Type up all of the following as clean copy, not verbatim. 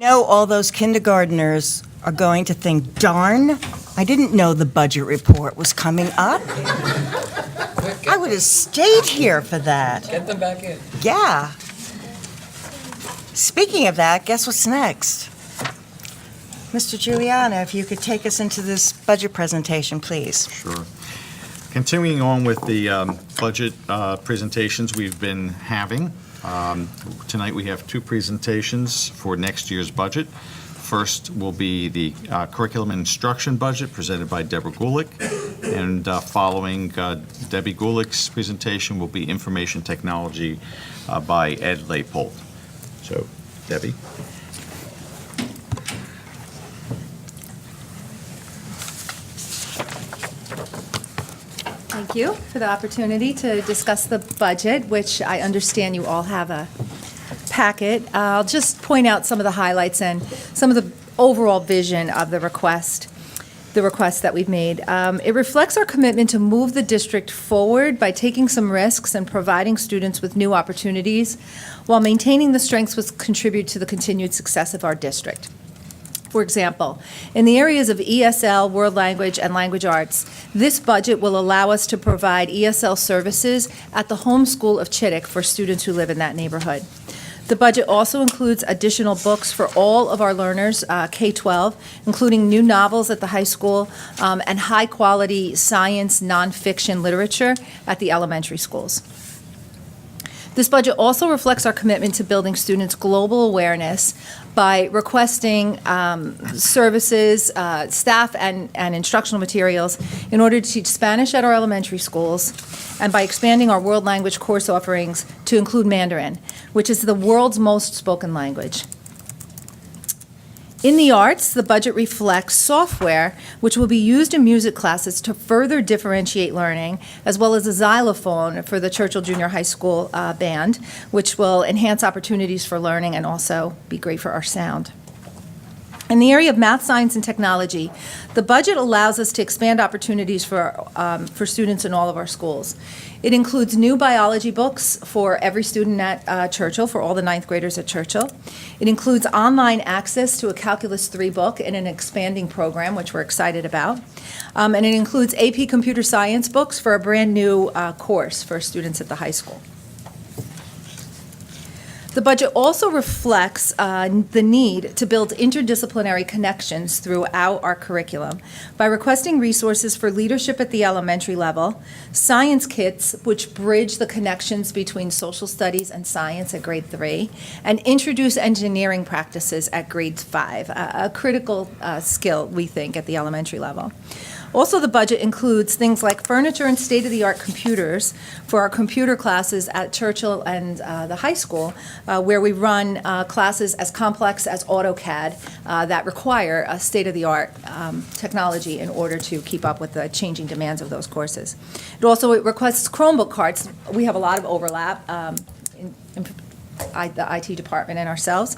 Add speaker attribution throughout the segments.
Speaker 1: All those kindergartners are going to think, darn, I didn't know the budget report was coming up. I would have stayed here for that.
Speaker 2: Get them back in.
Speaker 1: Yeah. Speaking of that, guess what's next? Mr. Giuliano, if you could take us into this budget presentation, please.
Speaker 3: Sure. Continuing on with the budget presentations we've been having. Tonight we have two presentations for next year's budget. First will be the curriculum and instruction budget presented by Deborah Gulick, and following Debbie Gulick's presentation will be information technology by Ed Leipold. So, Debbie.
Speaker 4: Thank you for the opportunity to discuss the budget, which I understand you all have a packet. I'll just point out some of the highlights and some of the overall vision of the request that we've made. It reflects our commitment to move the district forward by taking some risks and providing students with new opportunities while maintaining the strengths which contribute to the continued success of our district. For example, in the areas of ESL, world language, and language arts, this budget will allow us to provide ESL services at the home school of Chittick for students who live in that neighborhood. The budget also includes additional books for all of our learners, K-12, including new novels at the high school and high-quality science nonfiction literature at the elementary schools. This budget also reflects our commitment to building students' global awareness by requesting services, staff, and instructional materials in order to teach Spanish at our elementary schools, and by expanding our world language course offerings to include Mandarin, which is the world's most spoken language. In the arts, the budget reflects software which will be used in music classes to further differentiate learning, as well as a xylophone for the Churchill Junior High School band, which will enhance opportunities for learning and also be great for our sound. In the area of math, science, and technology, the budget allows us to expand opportunities for students in all of our schools. It includes new biology books for every student at Churchill, for all the ninth graders at Churchill. It includes online access to a Calculus 3 book in an expanding program, which we're excited about. And it includes AP Computer Science books for a brand new course for students at the high school. The budget also reflects the need to build interdisciplinary connections throughout our curriculum by requesting resources for leadership at the elementary level, science kits which bridge the connections between social studies and science at grade 3, and introduce engineering practices at grade 5, a critical skill, we think, at the elementary level. Also, the budget includes things like furniture and state-of-the-art computers for our computer classes at Churchill and the high school, where we run classes as complex as AutoCAD that require a state-of-the-art technology in order to keep up with the changing demands of those courses. It also requests Chromebook cards. We have a lot of overlap in the IT department and ourselves,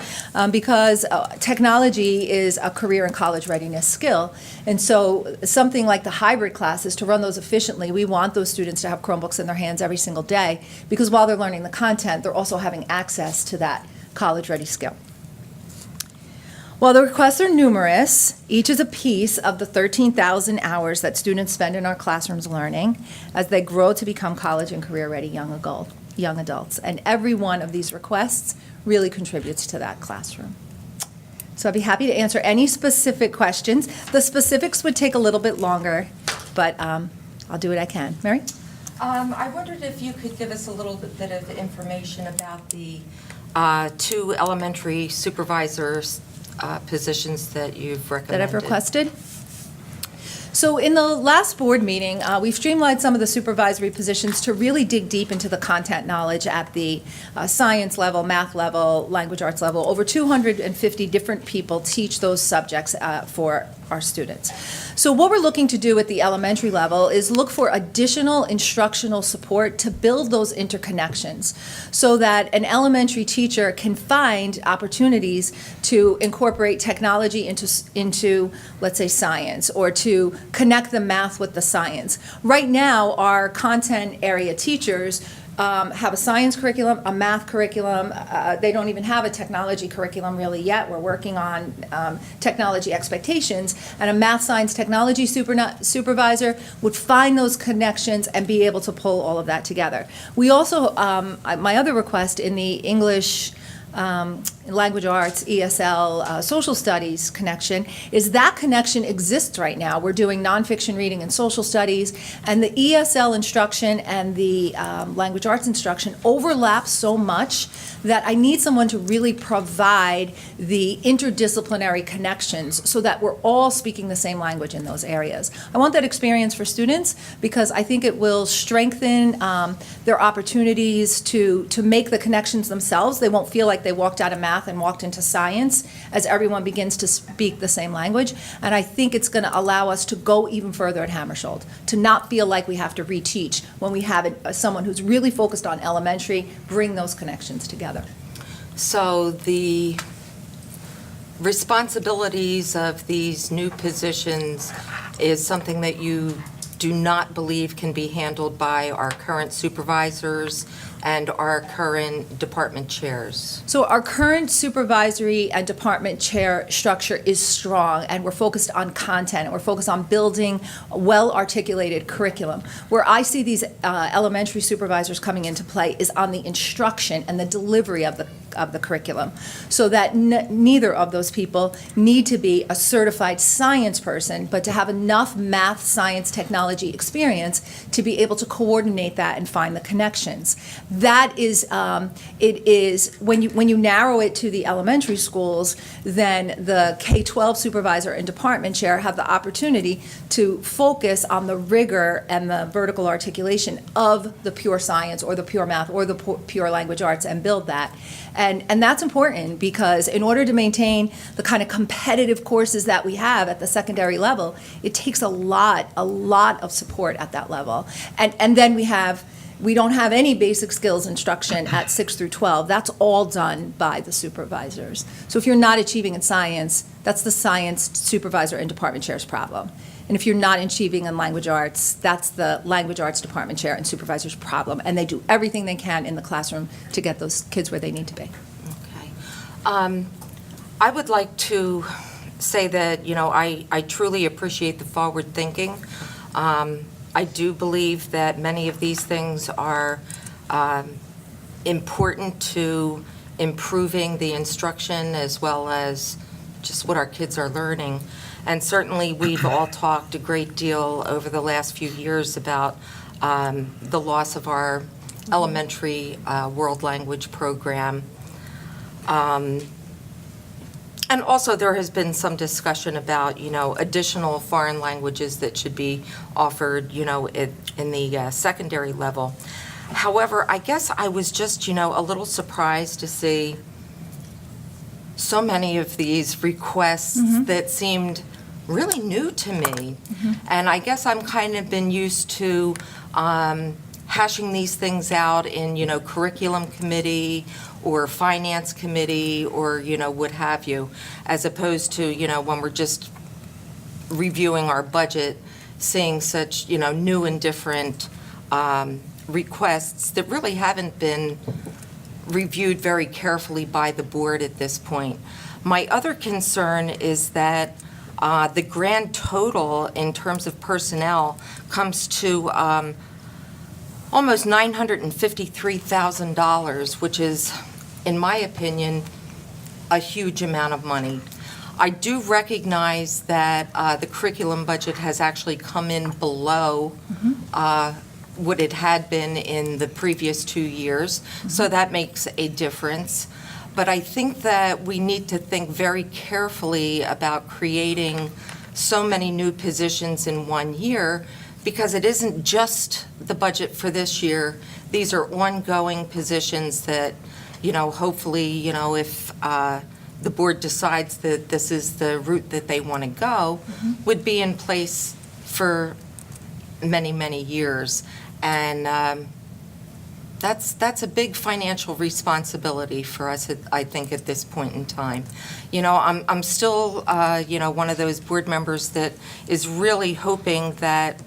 Speaker 4: because technology is a career and college readiness skill. And so something like the hybrid classes, to run those efficiently, we want those students to have Chromebooks in their hands every single day, because while they're learning the content, they're also having access to that college-ready skill. While the requests are numerous, each is a piece of the 13,000 hours that students spend in our classrooms learning as they grow to become college and career-ready young adults. And every one of these requests really contributes to that classroom. So I'd be happy to answer any specific questions. The specifics would take a little bit longer, but I'll do what I can. Mary?
Speaker 5: I wondered if you could give us a little bit of information about the two elementary supervisors positions that you've recommended.
Speaker 4: That I've requested? So in the last board meeting, we've streamlined some of the supervisory positions to really dig deep into the content knowledge at the science level, math level, language arts level. Over 250 different people teach those subjects for our students. So what we're looking to do at the elementary level is look for additional instructional support to build those interconnections so that an elementary teacher can find opportunities to incorporate technology into let's say, science, or to connect the math with the science. Right now, our content area teachers have a science curriculum, a math curriculum. They don't even have a technology curriculum really yet. We're working on technology expectations. And a math, science, technology supervisor would find those connections and be able to pull all of that together. We also, my other request in the English, language arts, ESL, social studies connection, is that connection exists right now. We're doing nonfiction reading and social studies, and the ESL instruction and the language arts instruction overlap so much that I need someone to really provide the interdisciplinary connections so that we're all speaking the same language in those areas. I want that experience for students because I think it will strengthen their opportunities to make the connections themselves. They won't feel like they walked out of math and walked into science as everyone begins to speak the same language. And I think it's going to allow us to go even further at Hammersholt, to not feel like we have to reteach when we have someone who's really focused on elementary, bring those connections together.
Speaker 5: So the responsibilities of these new positions is something that you do not believe can be handled by our current supervisors and our current department chairs?
Speaker 4: So our current supervisory and department chair structure is strong, and we're focused on content, and we're focused on building a well-articulated curriculum. Where I see these elementary supervisors coming into play is on the instruction and the delivery of the curriculum, so that neither of those people need to be a certified science person, but to have enough math, science, technology experience to be able to coordinate that and find the connections. That is, it is, when you narrow it to the elementary schools, then the K-12 supervisor and department chair have the opportunity to focus on the rigor and the vertical articulation of the pure science or the pure math or the pure language arts and build that. And that's important because in order to maintain the kind of competitive courses that we have at the secondary level, it takes a lot of support at that level. And then we don't have any basic skills instruction at 6 through 12. That's all done by the supervisors. So if you're not achieving in science, that's the science supervisor and department chair's problem. And if you're not achieving in language arts, that's the language arts department chair and supervisor's problem. And they do everything they can in the classroom to get those kids where they need to be.
Speaker 5: Okay. I would like to say that, I truly appreciate the forward thinking. I do believe that many of these things are important to improving the instruction as well as just what our kids are learning. And certainly, we've all talked a great deal over the last few years about the loss of our elementary world language program. And also, there has been some discussion about, additional foreign languages that should be offered, in the secondary level. However, I guess I was just, a little surprised to see so many of these requests that seemed really new to me. And I guess I'm kind of been used to hashing these things out in, curriculum committee or finance committee or, what have you, as opposed to, when we're just reviewing our budget, seeing such, new and different requests that really haven't been reviewed very carefully by the board at this point. My other concern is that the grand total in terms of personnel comes to almost $953,000, which is, in my opinion, a huge amount of money. I do recognize that the curriculum budget has actually come in below what it had been in the previous 2 years, so that makes a difference. But I think that we need to think very carefully about creating so many new positions in 1 year, because it isn't just the budget for this year. These are ongoing positions that, hopefully, if the board decides that this is the route that they want to go, would be in place for many, many years. And that's a big financial responsibility for us, I think, at this point in time. I'm still, one of those board members that is really hoping that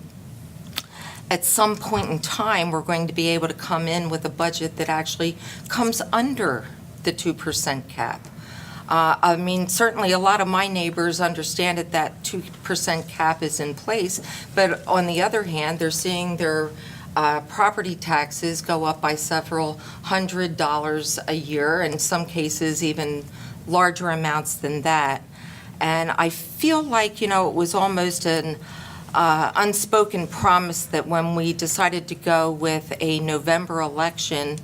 Speaker 5: at some point in time, we're going to be able to come in with a budget that actually comes under the 2% cap. I mean, certainly a lot of my neighbors understand that 2% cap is in place, but on the other hand, they're seeing their property taxes go up by several $100s a year, in some cases even larger amounts than that. And I feel like, it was almost an unspoken promise that when we decided to go with a November election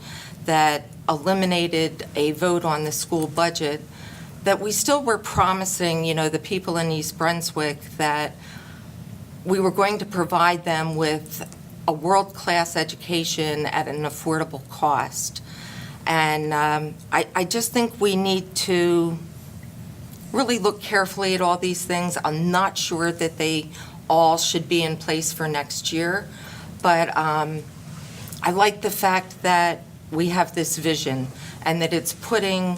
Speaker 5: that eliminated a vote on the school budget, that we still were promising, the people in East Brunswick that we were going to provide them with a world-class education at an affordable cost. And I just think we need to really look carefully at all these things. I'm not sure that they all should be in place for next year, but I like the fact that we have this vision and that it's putting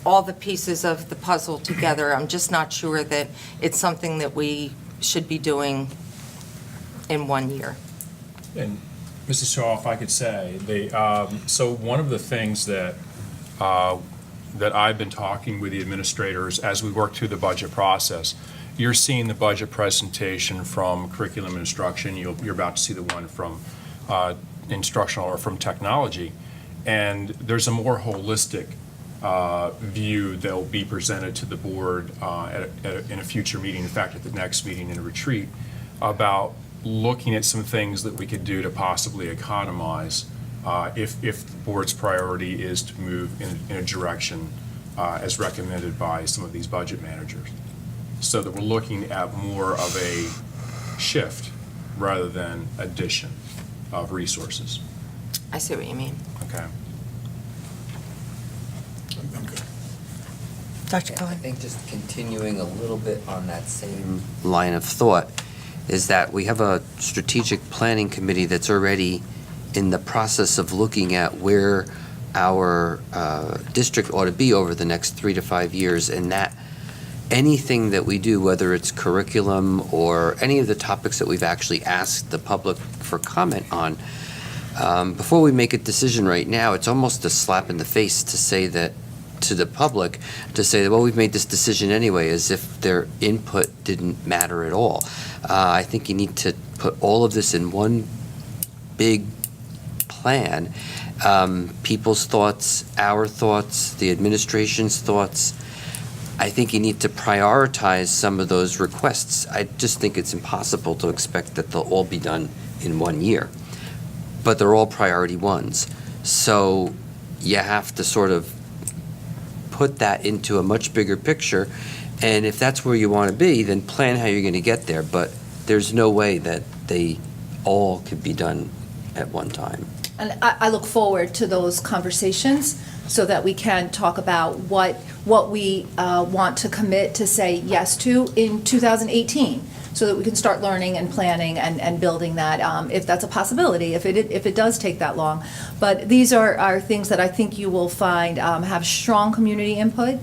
Speaker 5: all the pieces of the puzzle together. I'm just not sure that it's something that we should be doing in 1 year.
Speaker 2: And Mrs. Shaw, if I could say, so one of the things that I've been talking with the administrators as we work through the budget process, you're seeing the budget presentation from curriculum and instruction. You're about to see the one from instructional or from technology. And there's a more holistic view that will be presented to the board in a future meeting, in fact, at the next meeting in a retreat, about looking at some things that we could do to possibly economize if the board's priority is to move in a direction as recommended by some of these budget managers. So that we're looking at more of a shift rather than addition of resources.
Speaker 5: I see what you mean.
Speaker 2: Okay.
Speaker 1: Dr.
Speaker 6: I
Speaker 1: Cohen?
Speaker 6: think just continuing a little bit on that same line of thought is that we have a strategic planning committee that's already in the process of looking at where our district ought to be over the next 3 to 5 years, and that anything that we do, whether it's curriculum or any of the topics that we've actually asked the public for comment on, before we make a decision right now, it's almost a slap in the face to say that to the public, to say that, well, we've made this decision anyway, as if their input didn't matter at all. I think you need to put all of this in one big plan. People's thoughts, our thoughts, the administration's thoughts. I think you need to prioritize some of those requests. I just think it's impossible to expect that they'll all be done in 1 year. But they're all priority ones. So you have to sort of put that into a much bigger picture, and if that's where you want to be, then plan how you're going to get there, but there's no way that they all could be done at one time.
Speaker 4: And I look forward to those conversations so that we can talk about what we want to commit to say yes to in 2018, so that we can start learning and planning and building that, if that's a possibility, if it does take that long. But these are things that I think you will find have strong community input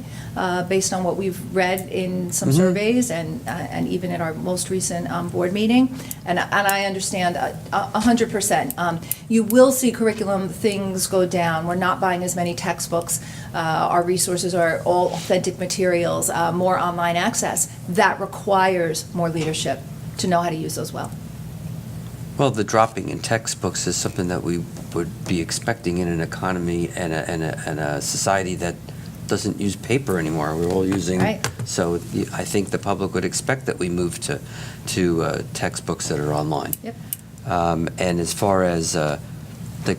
Speaker 4: based on what we've read in some surveys and even at our most recent board meeting. And I understand 100%. You will see curriculum things go down. We're not buying as many textbooks. Our resources are all authentic materials, more online access. That requires more leadership to know how to use those well.
Speaker 6: Well, the dropping in textbooks is something that we would be expecting in an economy and a society that doesn't use paper anymore. We're all using,
Speaker 4: Right.
Speaker 6: So I think the public would expect that we move to textbooks that are online.
Speaker 4: Yep.
Speaker 6: And as far as the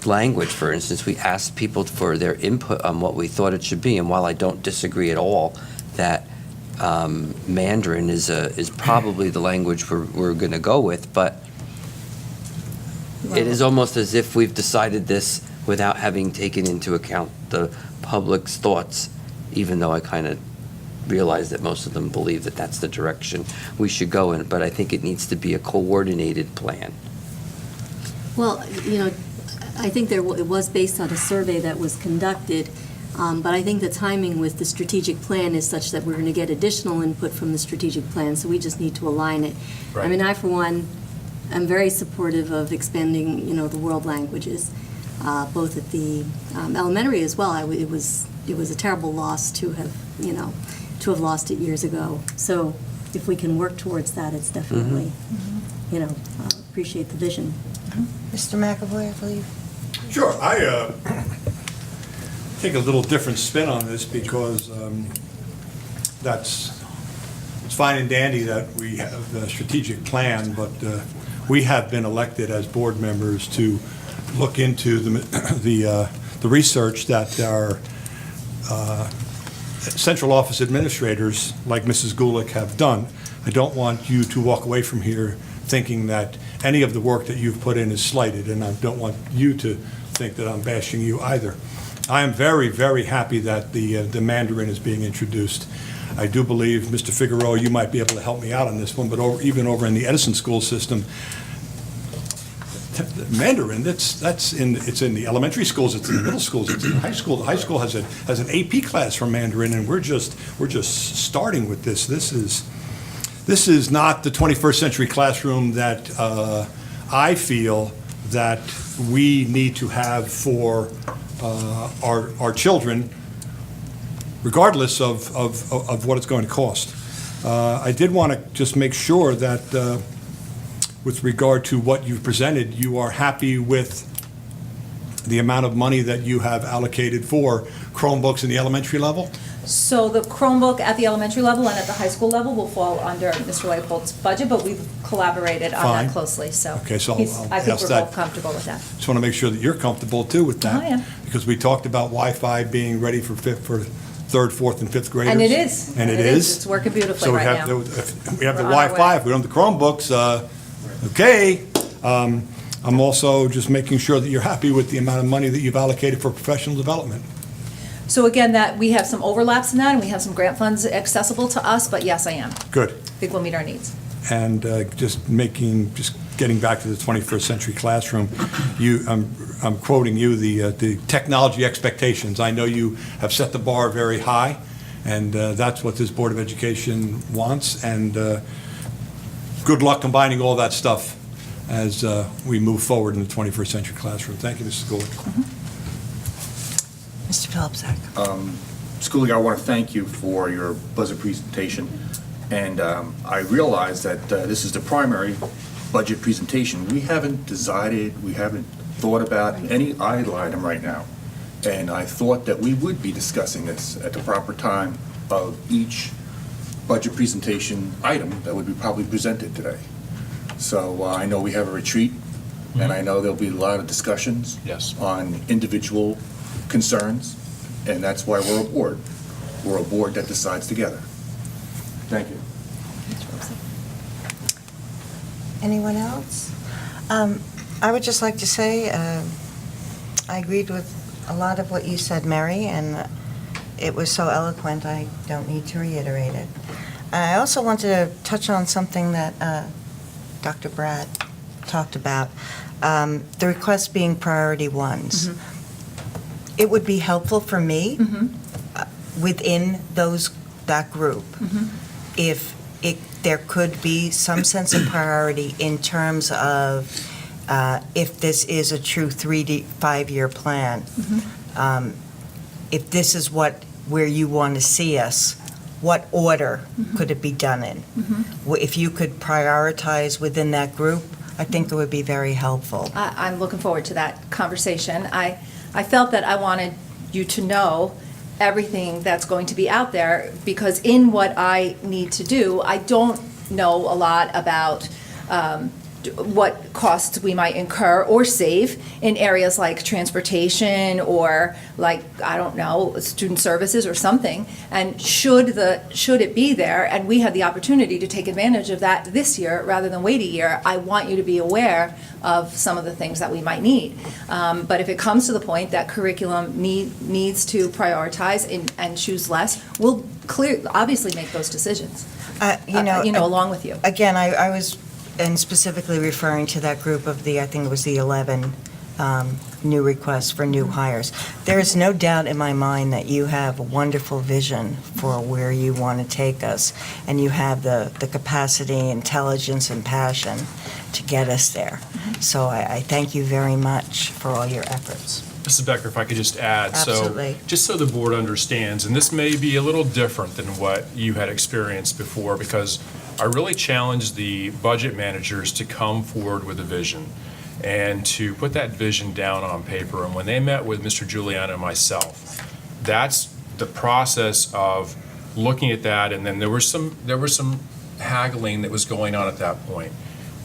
Speaker 6: language, for instance, we asked people for their input on what we thought it should be, and while I don't disagree at all that Mandarin is probably the language we're going to go with, but it is almost as if we've decided this without having taken into account the public's thoughts, even though I kind of realize that most of them believe that that's the direction we should go in, but I think it needs to be a coordinated plan.
Speaker 7: Well, I think it was based on a survey that was conducted, but I think the timing with the strategic plan is such that we're going to get additional input from the strategic plan, so we just need to align it.
Speaker 2: Right.
Speaker 7: I mean, I, for one, I'm very supportive of expanding, the world languages, both at the elementary as well. It was a terrible loss to have lost it years ago. So if we can work towards that, it's definitely, appreciate the vision.
Speaker 1: Mr. McAvoy, I believe.
Speaker 8: Sure. I take a little different spin on this because it's fine and dandy that we have a strategic plan, but we have been elected as board members to look into the research that our central office administrators, like Mrs. Gulick, have done. I don't want you to walk away from here thinking that any of the work that you've put in is slighted, and I don't want you to think that I'm bashing you either. I am very, very happy that the Mandarin is being introduced. I do believe, Mr. Figueroa, you might be able to help me out on this one, but even over in the Edison school system, Mandarin, it's in the elementary schools, it's in the middle schools, it's in the high school. The high school has an AP class for Mandarin, and we're just starting with this. This is not the 21st century classroom that I feel that we need to have for our children, regardless of what it's going to cost. I did want to just make sure that with regard to what you've presented, you are happy with the amount of money that you have allocated for Chromebooks in the elementary level?
Speaker 4: So the Chromebook at the elementary level and at the high school level will fall under Mr. Leopold's budget, but we've collaborated on
Speaker 8: Fine.
Speaker 4: that closely, so.
Speaker 8: Okay, so I'll
Speaker 4: I think
Speaker 8: ask
Speaker 4: we're
Speaker 8: that.
Speaker 4: both comfortable with that.
Speaker 8: Just want to make sure that you're comfortable too with that.
Speaker 4: I am.
Speaker 8: Because we talked about Wi-Fi being ready for third, fourth, and fifth graders.
Speaker 4: And it is.
Speaker 8: And it is.
Speaker 4: It's working beautifully
Speaker 8: So
Speaker 4: right now.
Speaker 8: if we have the
Speaker 4: We're on our
Speaker 8: Wi-Fi,
Speaker 4: way.
Speaker 8: if we don't have the Chromebooks, okay. I'm also just making sure that you're happy with the amount of money that you've allocated for professional development.
Speaker 4: So again, that, we have some overlaps in that, and we have some grant funds accessible to us, but yes, I am.
Speaker 8: Good.
Speaker 4: I think we'll meet our needs.
Speaker 8: And just getting back to the 21st century classroom, I'm quoting you, the technology expectations. I know you have set the bar very high, and that's what this Board of Education wants, and good luck combining all that stuff as we move forward in the 21st century classroom. Thank you, Mrs. Gulick.
Speaker 1: Mr. Philipsak.
Speaker 9: Schooling, I want to thank you for your budget presentation, and I realize that this is the primary budget presentation. We haven't decided, we haven't thought about any item right now, and I thought that we would be discussing this at the proper time of each budget presentation item that would be probably presented today. So I know we have a retreat, and I know there'll be a lot of discussions
Speaker 2: Yes.
Speaker 9: on individual concerns, and that's why we're a board. We're a board that decides together. Thank you.
Speaker 1: Anyone else? I would just like to say, I agreed with a lot of what you said, Mary, and it was so eloquent, I don't need to reiterate it. I also wanted to touch on something that Dr. Brad talked about, the request being priority ones. It would be helpful for me within that group if there could be some sense of priority in terms of if this is a true 3 to 5 year plan. If this is where you want to see us, what order could it be done in? If you could prioritize within that group, I think it would be very helpful.
Speaker 4: I'm looking forward to that conversation. I felt that I wanted you to know everything that's going to be out there, because in what I need to do, I don't know a lot about what costs we might incur or save in areas like transportation or like, I don't know, student services or something. And should it be there and we have the opportunity to take advantage of that this year rather than wait a year, I want you to be aware of some of the things that we might need. But if it comes to the point that curriculum needs to prioritize and choose less, we'll obviously make those decisions, along with you.
Speaker 1: Again, I was, and specifically referring to that group of I think it was the 11 new requests for new hires. There is no doubt in my mind that you have a wonderful vision for where you want to take us, and you have the capacity, intelligence, and passion to get us there. So I thank you very much for all your efforts.
Speaker 2: Mrs. Becker, if I could just add.
Speaker 1: Absolutely.
Speaker 2: So, just so the board understands, and this may be a little different than what you had experienced before, because I really challenged the budget managers to come forward with a vision and to put that vision down on paper. And when they met with Mr. Giuliano and myself, that's the process of looking at that, and then there was some haggling that was going on at that point.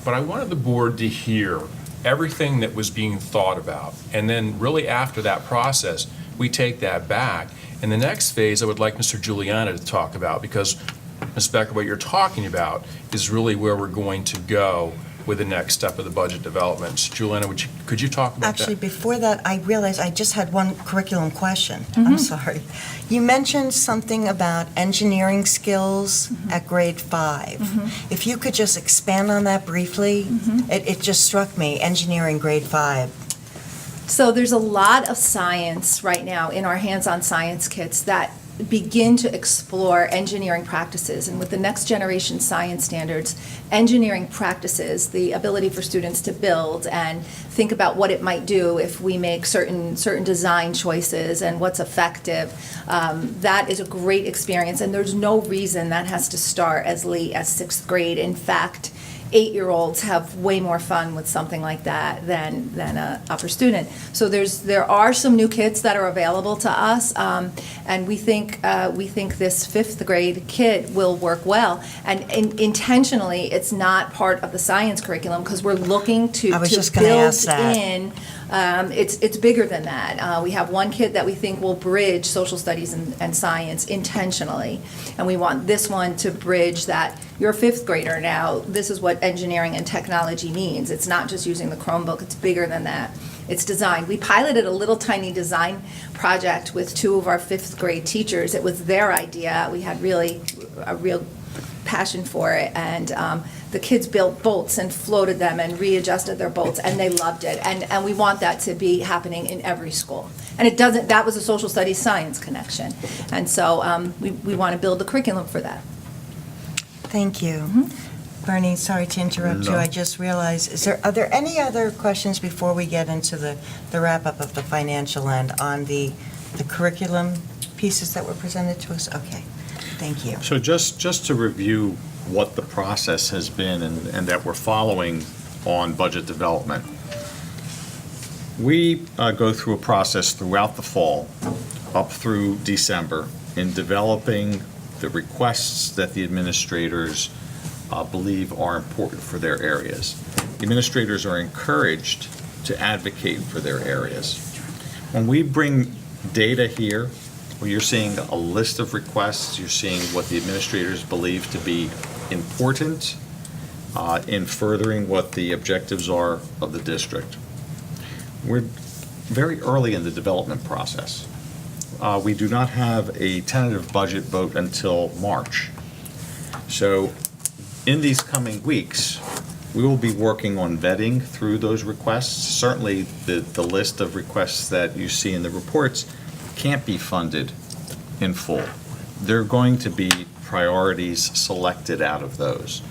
Speaker 2: But I wanted the board to hear everything that was being thought about. And then really after that process, we take that back. And the next phase I would like Mr. Giuliano to talk about, because Ms. Becker, what you're talking about is really where we're going to go with the next step of the budget development. Giuliano, could you talk about that?
Speaker 1: Actually, before that, I realized I just had one curriculum question. I'm sorry. You mentioned something about engineering skills at grade 5. If you could just expand on that briefly, it just struck me, engineering grade 5.
Speaker 4: So there's a lot of science right now in our hands-on science kits that begin to explore engineering practices. And with the next generation science standards, engineering practices, the ability for students to build and think about what it might do if we make certain design choices and what's effective, that is a great experience. And there's no reason that has to start as late as 6th grade. In fact, 8-year-olds have way more fun with something like that than an upper student. So there are some new kits that are available to us, and we think this 5th grade kit will work well. And intentionally, it's not part of the science curriculum because we're looking to
Speaker 1: I was just gonna
Speaker 4: build
Speaker 1: ask that.
Speaker 4: in. It's bigger than that. We have one kit that we think will bridge social studies and science intentionally, and we want this one to bridge that. You're a 5th grader now. This is what engineering and technology means. It's not just using the Chromebook. It's bigger than that. It's designed. We piloted a little tiny design project with 2 of our 5th grade teachers. It was their idea. We had a real passion for it, and the kids built boats and floated them and readjusted their boats, and they loved it. And we want that to be happening in every school. And that was a social studies science connection. And so we want to build the curriculum for that.
Speaker 1: Thank you. Bernie, sorry to interrupt you.
Speaker 3: No.
Speaker 1: I just realized, are there any other questions before we get into the wrap-up of the financial end on the curriculum pieces that were presented to us? Okay, thank you.
Speaker 3: So just to review what the process has been and that we're following on budget development. We go through a process throughout the fall, up through December, in developing the requests that the administrators believe are important for their areas. The administrators are encouraged to advocate for their areas. When we bring data here, well, you're seeing a list of requests, you're seeing what the administrators believe to be important in furthering what the objectives are of the district. We're very early in the development process. We do not have a tentative budget vote until March. So in these coming weeks, we will be working on vetting through those requests. Certainly, the list of requests that you see in the reports can't be funded in full. There are going to be priorities selected out of those.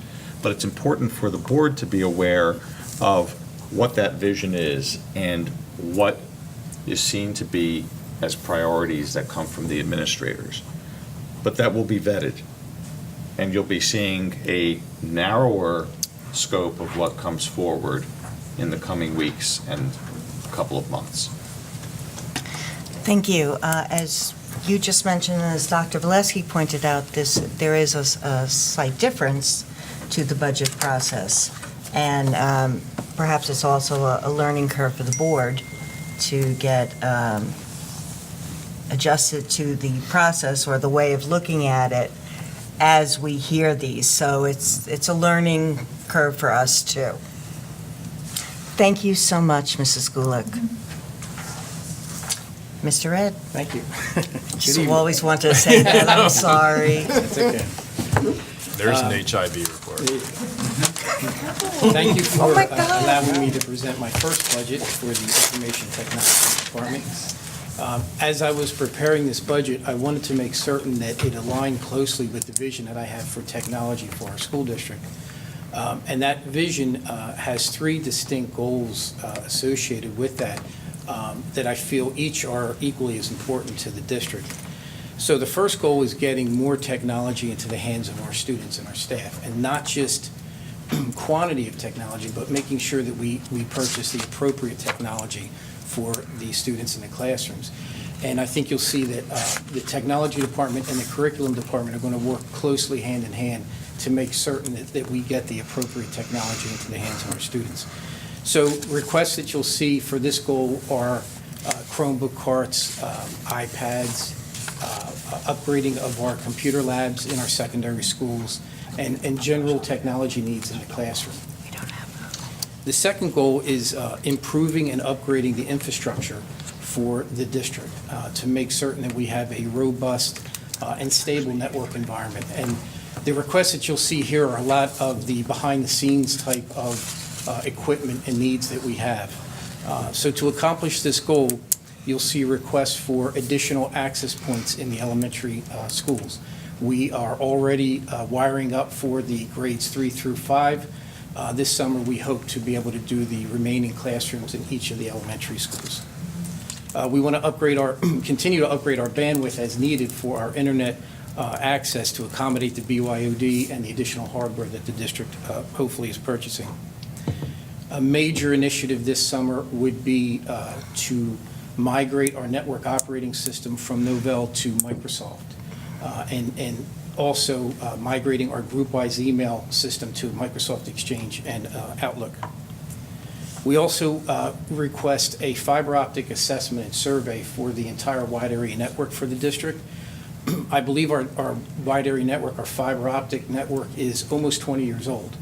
Speaker 3: But it's important for the board to be aware of what that vision is and what is seen to be as priorities that come from the administrators. But that will be vetted, and you'll be seeing a narrower scope of what comes forward in the coming weeks and a couple of months.
Speaker 1: Thank you. As you just mentioned, and as Dr. Valesky pointed out, there is a slight difference to the budget process, and perhaps it's also a learning curve for the board to get adjusted to the process or the way of looking at it as we hear these. So it's a learning curve for us too. Thank you so much, Mrs. Gulick. Mr. Ed?
Speaker 10: Thank you.
Speaker 1: Just always wanted to say that. I'm sorry.
Speaker 10: That's okay.
Speaker 2: There's an HIV report.
Speaker 10: Thank you for
Speaker 1: Oh my God.
Speaker 10: allowing me to present my first budget for the Information Technology Department. As I was preparing this budget, I wanted to make certain that it aligned closely with the vision that I have for technology for our school district. And that vision has three distinct goals associated with that, that I feel each are equally as important to the district. So the first goal is getting more technology into the hands of our students and our staff, and not just quantity of technology, but making sure that we purchase the appropriate technology for the students in the classrooms. And I think you'll see that the technology department and the curriculum department are going to work closely hand in hand to make certain that we get the appropriate technology into the hands of our students. So requests that you'll see for this goal are Chromebook carts, iPads, upgrading of our computer labs in our secondary schools, and general technology needs in the classroom. The second goal is improving and upgrading the infrastructure for the district to make certain that we have a robust and stable network environment. And the requests that you'll see here are a lot of the behind-the-scenes type of equipment and needs that we have. So to accomplish this goal, you'll see requests for additional access points in the elementary schools. We are already wiring up for the grades 3 through 5. This summer, we hope to be able to do the remaining classrooms in each of the elementary schools. We want to continue to upgrade our bandwidth as needed for our internet access to accommodate the BYOD and the additional hardware that the district hopefully is purchasing. A major initiative this summer would be to migrate our network operating system from Novell to Microsoft, and also migrating our group-wise email system to Microsoft Exchange and Outlook. We also request a fiber optic assessment and survey for the entire wide area network for the district. I believe our wide area network, our fiber optic network, is almost 20 years old,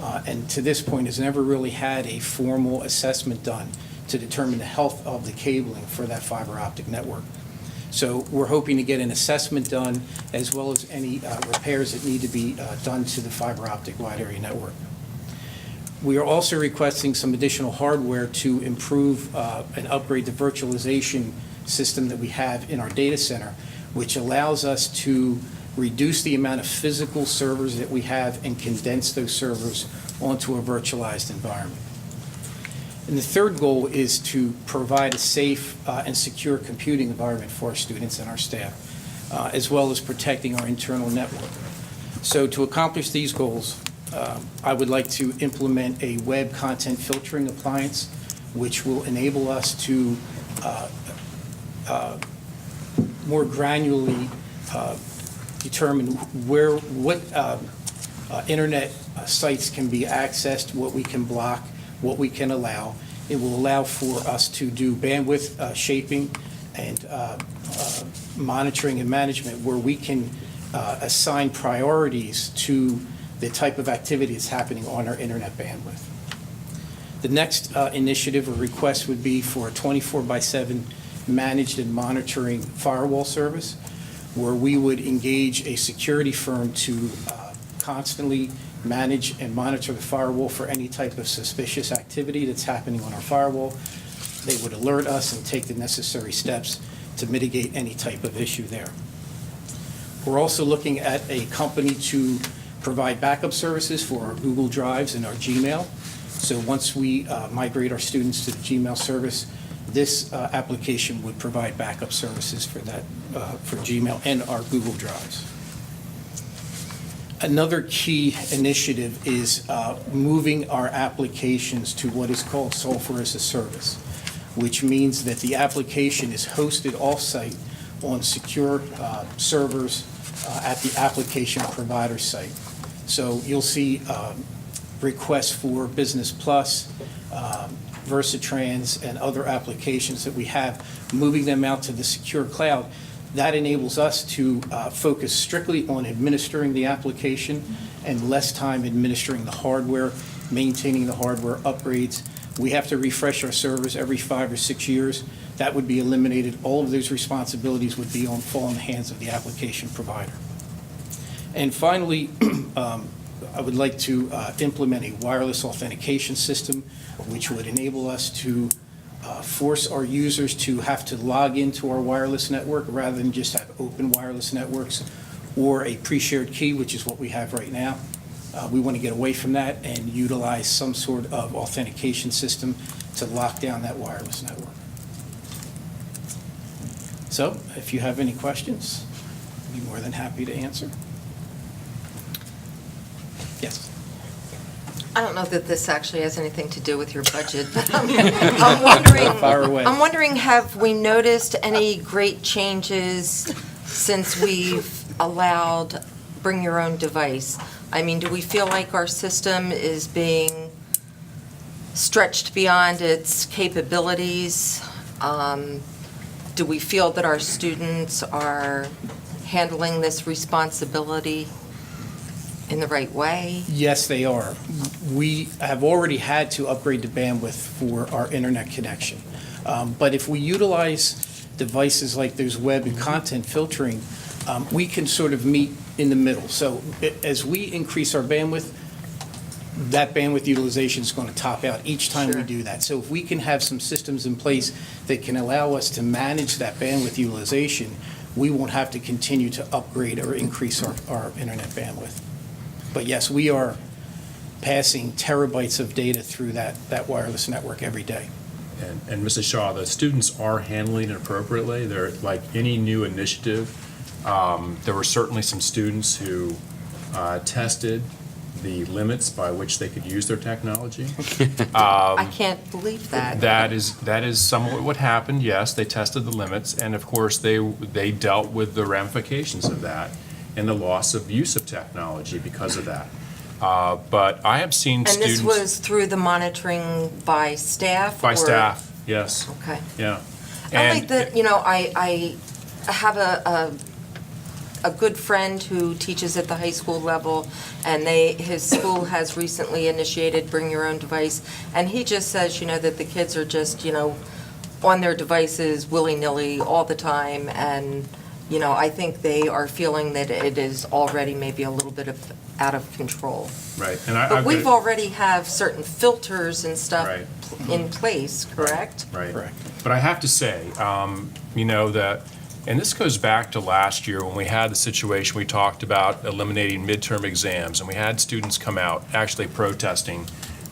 Speaker 10: and to this point has never really had a formal assessment done to determine the health of the cabling for that fiber optic network. So we're hoping to get an assessment done, as well as any repairs that need to be done to the fiber optic wide area network. We are also requesting some additional hardware to improve and upgrade the virtualization system that we have in our data center, which allows us to reduce the amount of physical servers that we have and condense those servers onto a virtualized environment. And the third goal is to provide a safe and secure computing environment for our students and our staff, as well as protecting our internal network. So to accomplish these goals, I would like to implement a web content filtering appliance, which will enable us to more granularly determine what internet sites can be accessed, what we can block, what we can allow. It will allow for us to do bandwidth shaping and monitoring and management, where we can assign priorities to the type of activity that's happening on our internet bandwidth. The next initiative or request would be for a 24/7 managed and monitoring firewall service, where we would engage a security firm to constantly manage and monitor the firewall for any type of suspicious activity that's happening on our firewall. They would alert us and take the necessary steps to mitigate any type of issue there. We're also looking at a company to provide backup services for our Google Drives and our Gmail. So once we migrate our students to the Gmail service, this application would provide backup services for that, for Gmail and our Google Drives. Another key initiative is moving our applications to what is called software as a service, which means that the application is hosted off-site on secure servers at the application provider site. So you'll see requests for Business Plus, Versatrans, and other applications that we have, moving them out to the secure cloud. That enables us to focus strictly on administering the application and less time administering the hardware, maintaining the hardware, upgrades. We have to refresh our servers every 5 or 6 years. That would be eliminated. All of those responsibilities would fall in the hands of the application provider. And finally, I would like to implement a wireless authentication system, which would enable us to force our users to have to log into our wireless network rather than just have open wireless networks or a pre-shared key, which is what we have right now. We want to get away from that and utilize some sort of authentication system to lock down that wireless network. So, if you have any questions, I'd be more than happy to answer. Yes.
Speaker 5: I don't know that this actually has anything to do with your budget, but I'm wondering,
Speaker 10: Fire away.
Speaker 5: I'm wondering, have we noticed any great changes since we've allowed bring your own device? I mean, do we feel like our system is being stretched beyond its capabilities? Do we feel that our students are handling this responsibility in the right way?
Speaker 10: Yes, they are. We have already had to upgrade the bandwidth for our internet connection. But if we utilize devices like there's web and content filtering, we can sort of meet in the middle. So as we increase our bandwidth, that bandwidth utilization is going to top out each time we
Speaker 5: Sure.
Speaker 10: do that. So if we can have some systems in place that can allow us to manage that bandwidth utilization, we won't have to continue to upgrade or increase our internet bandwidth. But yes, we are passing terabytes of data through that wireless network every day.
Speaker 2: And Mrs. Shaw, the students are handling it appropriately. They're, like any new initiative, there were certainly some students who tested the limits by which they could use their technology.
Speaker 5: I can't believe that.
Speaker 2: That is somewhat what happened, yes. They tested the limits, and of course, they dealt with the ramifications of that and the loss of use of technology because of that. But I have seen
Speaker 5: And
Speaker 2: students...
Speaker 5: this was through the monitoring by staff?
Speaker 2: By
Speaker 5: or-
Speaker 2: staff, yes,
Speaker 5: Okay.
Speaker 2: yeah.
Speaker 5: Only that, I have a good friend who teaches at the high school level, and his school has recently initiated Bring Your Own Device, and he just says, that the kids are just, on their devices willy-nilly all the time, and, I think they are feeling that it is already maybe a little bit out of control.
Speaker 2: Right. And
Speaker 5: But we've already have certain filters and stuff
Speaker 2: Right.
Speaker 5: in place, correct?
Speaker 2: Right.
Speaker 10: Correct.
Speaker 2: But I have to say, that, and this goes back to last year when we had the situation, we talked about eliminating midterm exams, and we had students come out actually protesting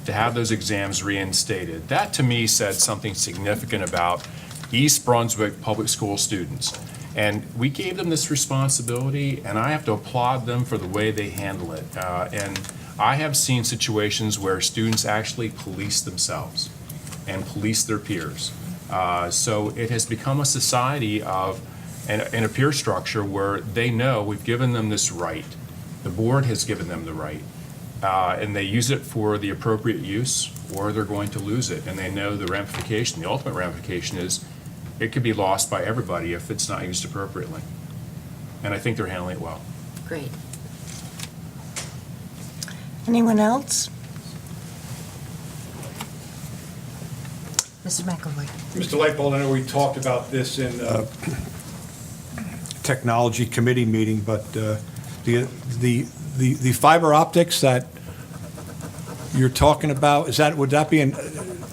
Speaker 2: to have those exams reinstated. That, to me, said something significant about East Brunswick public school students. And we gave them this responsibility, and I have to applaud them for the way they handle it. And I have seen situations where students actually police themselves and police their peers. So it has become a society of, and a peer structure where they know we've given them this right. The board has given them the right. And they use it for the appropriate use, or they're going to lose it. And they know the ramification, the ultimate ramification is it could be lost by everybody if it's not used appropriately. And I think they're handling it well.
Speaker 5: Great.
Speaker 1: Anyone else? Mr. McAvoy.
Speaker 8: Mr. Lightbold, I know we talked about this in Technology Committee meeting, but the fiber optics that you're talking about, would that be an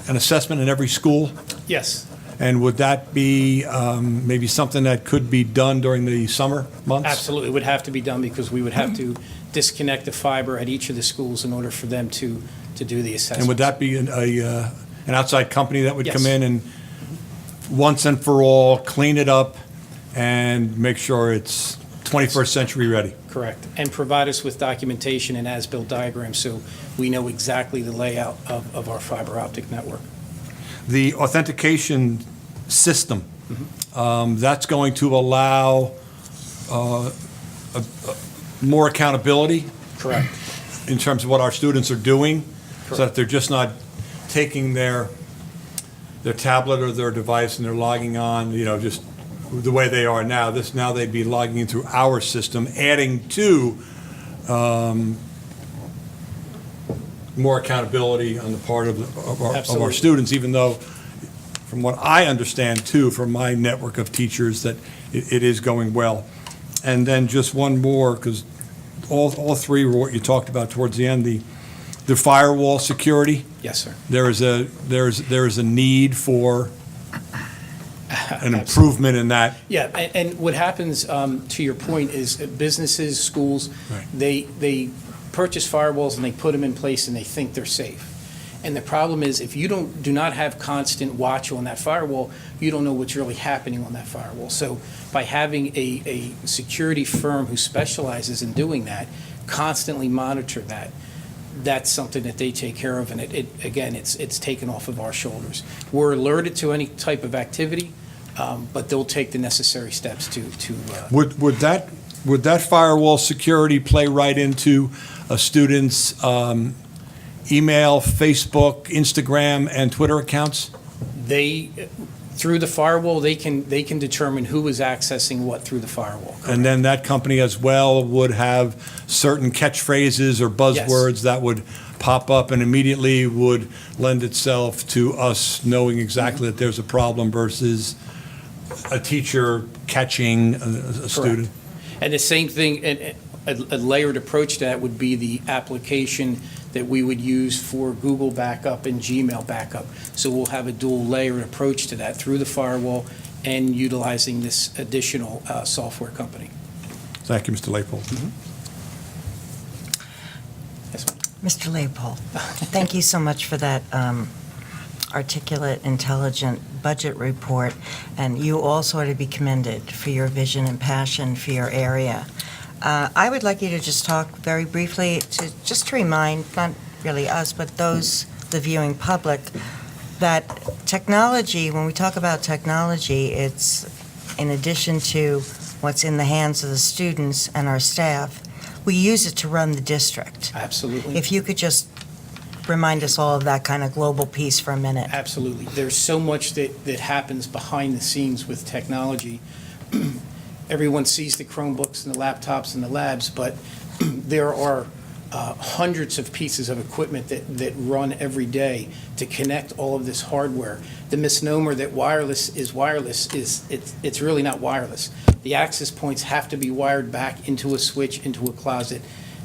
Speaker 8: assessment in every school?
Speaker 10: Yes,
Speaker 8: And would that be maybe something that could be done during the summer months?
Speaker 10: absolutely. It would have to be done because we would have to disconnect the fiber at each of the schools in order for them to do the assessment.
Speaker 8: And would that be an outside company that would come
Speaker 10: Yes.
Speaker 8: in and once and for all clean it up and make sure it's 21st century ready?
Speaker 10: Correct. And provide us with documentation and as-built diagrams so we know exactly the layout of our fiber optic network.
Speaker 8: The authentication system, that's going to allow more accountability
Speaker 10: Correct.
Speaker 8: in terms of what our students are doing, so that they're just not taking their tablet or their device and they're logging on, just the way they are now. Now they'd be logging in through our system, adding to more accountability on the part of our
Speaker 10: Absolutely.
Speaker 8: students, even though, from what I understand too, from my network of teachers, that it is going well. And then just one more, because all three were what you talked about towards the end, the firewall security.
Speaker 10: Yes, sir.
Speaker 8: There is a need for an improvement in that.
Speaker 10: Yeah, and what happens, to your point, is businesses, schools,
Speaker 8: Right.
Speaker 10: they purchase firewalls and they put them in place and they think they're safe. And the problem is, if you do not have constant watch on that firewall, you don't know what's really happening on that firewall. So by having a security firm who specializes in doing that, constantly monitor that, that's something that they take care of, and it's taken off of our shoulders. We're alerted to any type of activity, but they'll take the necessary steps to.
Speaker 8: Would that firewall security play right into a student's email, Facebook, Instagram, and Twitter accounts?
Speaker 10: They, through the firewall, they can determine who is accessing what through the firewall.
Speaker 8: And then that company as well would have certain catchphrases or buzzwords that would pop up and immediately would lend itself to us knowing exactly that there's a problem versus a teacher catching a student.
Speaker 10: And the same thing, a layered approach to that would be the application that we would use for Google backup and Gmail backup. So we'll have a dual layered approach to that through the firewall and utilizing this additional software company.
Speaker 8: Thank you, Mr. Leipold.
Speaker 10: Yes, ma'am.
Speaker 1: Mr. Leopold, thank you so much for that articulate, intelligent budget report, and you also are to be commended for your vision and passion for your area. I would like you to just talk very briefly, just to remind, not really us, but those, the viewing public, that technology, when we talk about technology, it's in addition to what's in the hands of the students and our staff, we use it to run the district.
Speaker 10: Absolutely.
Speaker 1: If you could just remind us all of that kind of global piece for a minute.
Speaker 10: Absolutely. There's so much that happens behind the scenes with technology. Everyone sees the Chromebooks and the laptops in the labs, but there are hundreds of pieces of equipment that run every day to connect all of this hardware. The misnomer that wireless is it's really not wireless. The access points have to be wired back into a switch, into a closet,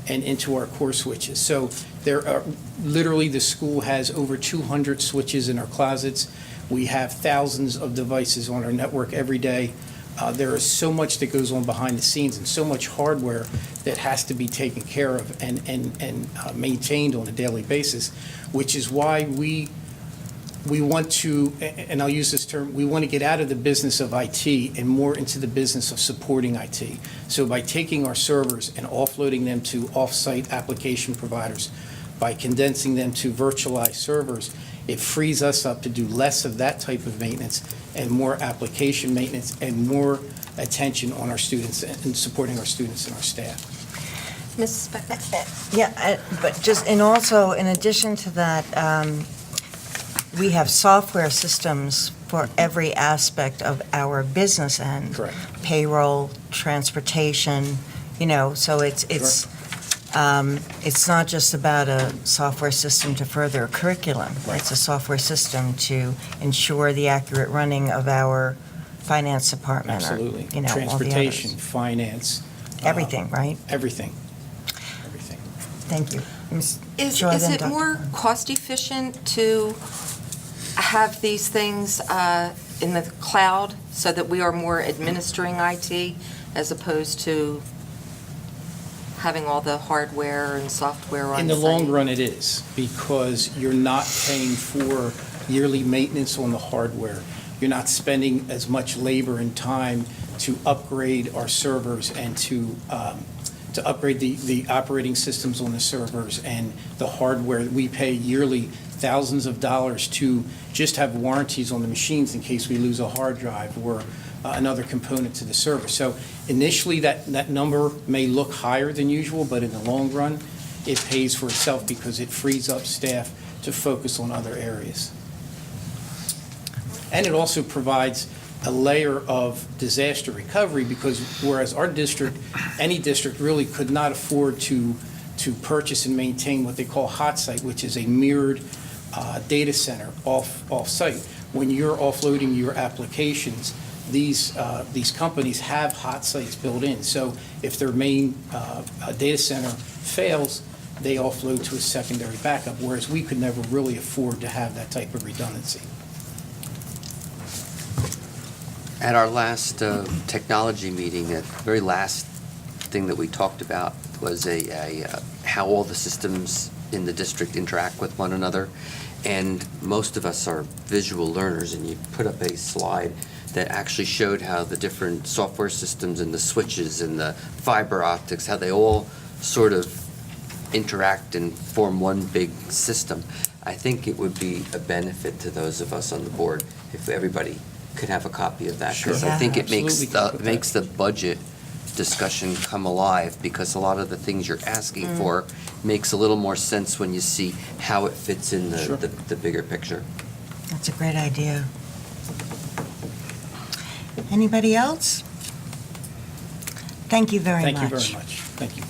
Speaker 10: and into our core switches. So there are, literally, the school has over 200 switches in our closets. We have thousands of devices on our network every day. There is so much that goes on behind the scenes and so much hardware that has to be taken care of and maintained on a daily basis, which is why we want to, and I'll use this term, we want to get out of the business of IT and more into the business of supporting IT. So by taking our servers and offloading them to off-site application providers, by condensing them to virtualized servers, it frees us up to do less of that type of maintenance and more application maintenance and more attention on our students and supporting our students and our staff.
Speaker 5: Mrs. Beckman?
Speaker 1: Yeah, but just, and also, in addition to that, we have software systems for every aspect of our business end.
Speaker 10: Correct.
Speaker 1: Payroll, transportation, so it's not just about a software system to further a curriculum.
Speaker 10: Right.
Speaker 1: It's a software system to ensure the accurate running of our finance department. or,
Speaker 10: Absolutely.
Speaker 1: all the others.
Speaker 10: Transportation, finance.
Speaker 1: Everything, right?
Speaker 10: Everything. Everything.
Speaker 1: Thank you. Ms.
Speaker 5: Is
Speaker 1: Jordan,
Speaker 5: it
Speaker 1: Dr.
Speaker 5: more cost-efficient to have these things in the cloud so that we are more administering IT as opposed to having all the hardware and software on site?
Speaker 10: In the long run, it is, because you're not paying for yearly maintenance on the hardware. You're not spending as much labor and time to upgrade our servers and to upgrade the operating systems on the servers and the hardware. We pay yearly thousands of dollars to just have warranties on the machines in case we lose a hard drive or another component to the server. So initially, that number may look higher than usual, but in the long run, it pays for itself because it frees up staff to focus on other areas. And it also provides a layer of disaster recovery, because whereas our district, any district really could not afford to purchase and maintain what they call hot site, which is a mirrored data center off-site. When you're offloading your applications, these companies have hot sites built in. So if their main data center fails, they offload to a secondary backup, whereas we could never really afford to have that type of redundancy.
Speaker 6: At our last technology meeting, the very last thing that we talked about was how all the systems in the district interact with one another. And most of us are visual learners, and you put up a slide that actually showed how the different software systems and the switches and the fiber optics, how they all sort of interact and form one big system. I think it would be a benefit to those of us on the board if everybody could have a copy of that. Because I think it makes the budget discussion come alive, because a lot of the things you're asking for makes a little more sense when you see how it fits in the bigger picture.
Speaker 1: That's a great idea. Anybody else? Thank you very much.
Speaker 10: Thank you very much. Thank you.